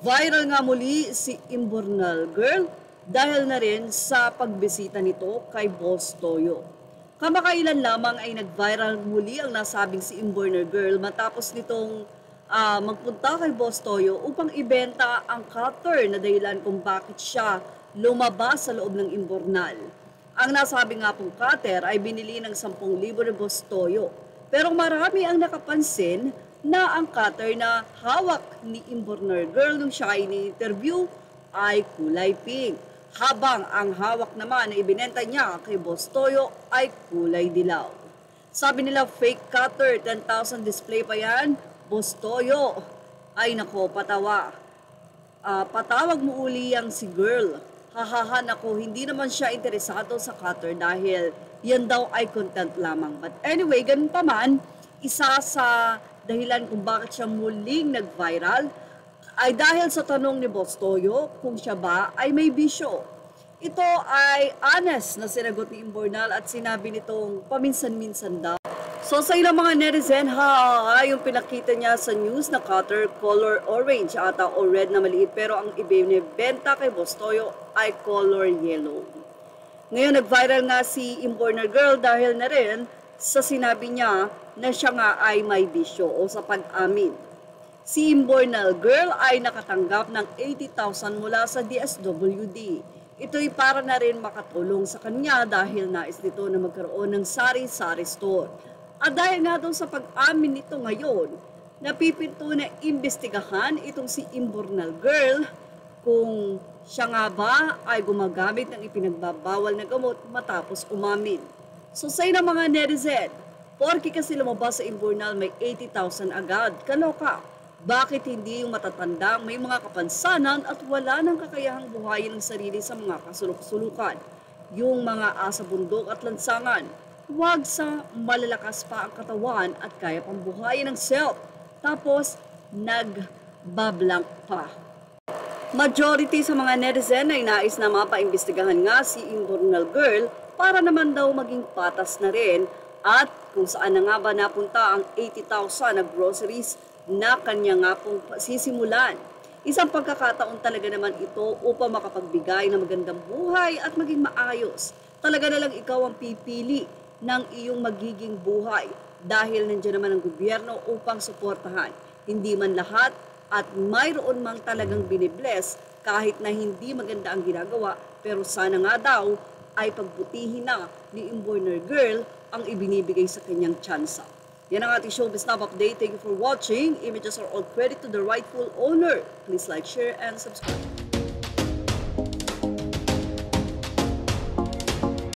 Viral nga muli si Imbornal Girl dahil na rin sa pagbisita nito kay Boss Toyo. Kamakailan lamang ay nag-viral muli ang nasabing si Imbornal Girl matapos nitong magpunta kay Boss Toyo upang ibenta ang cutter na dahilan kung bakit siya lumabas sa loob ng Imbornal. Ang nasabi nga pong cutter ay binili ng 10,000 ni Boss Toyo. Pero marami ang nakapansin na ang cutter na hawak ni Imbornal Girl nung siya ay ni-interview ay kulay pink. Habang ang hawak naman na ibinenta niya kay Boss Toyo ay kulay dilaw. Sabi nila fake cutter, 10,000 display pa yan. Boss Toyo, ay nako patawa. Patawag mo uli yang si girl. Hahaha nako, hindi naman siya interesado sa cutter dahil yan daw ay content lamang. But anyway, ganun pa man, isa sa dahilan kung bakit siya muling nag-viral ay dahil sa tanong ni Boss Toyo kung siya ba ay may bisyo. Ito ay honest na sinagot ni Imbornal at sinabi nitong paminsan-minsan daw. So sa ilang mga netizen, yung pinakita niya sa news na cutter color orange ata o red na maliit pero ang ibinibenta kay Boss Toyo ay color yellow. Ngayon nag-viral nga si Imbornal Girl dahil na rin sa sinabi niya na siya nga ay may bisyo o sa pag-amin. Si Imbornal Girl ay nakatanggap ng 80,000 mula sa DSWD. Ito'y para na rin makatulong sa kanya dahil nais nito na magkaroon ng sari-sari store. At dahil nga daw sa pag-amin nito ngayon, napipinto na imbestigahan itong si Imbornal Girl kung siya nga ba ay gumagamit ng ipinagbabawal na gamot matapos umamin. So sa ng mga netizen, porke kasi lumabas sa Imbornal may 80,000 agad, kaloka. Bakit hindi yung matatandang may mga kapansanan at wala nang kakayahang buhayin ng sarili sa mga kasuluk-sulukan? Yung mga asa bundok at lansangan, huwag sa malalakas pa ang katawan at kaya pang buhayin ng self. Tapos, nagbablank pa. Majority sa mga netizen ay nais na mapaimbestigahan nga si Imbornal Girl para naman daw maging patas na rin at kung saan na nga ba napunta ang 80,000 na groceries na kanya nga pong sisimulan. Isang pagkakataon talaga naman ito upang makapagbigay ng magandang buhay at maging maayos. Talaga na lang ikaw ang pipili ng iyong magiging buhay dahil nandiyan naman ang gobyerno upang suportahan. Hindi man lahat at mayroon mang talagang binibless kahit na hindi maganda ang ginagawa pero sana nga daw ay pagbutihin na ni Imbornal Girl ang ibinibigay sa kanyang tsansa. Yan ang ating showbiz snap update. Thank you for watching. Images are all credit to the rightful owner. Please like, share, and subscribe.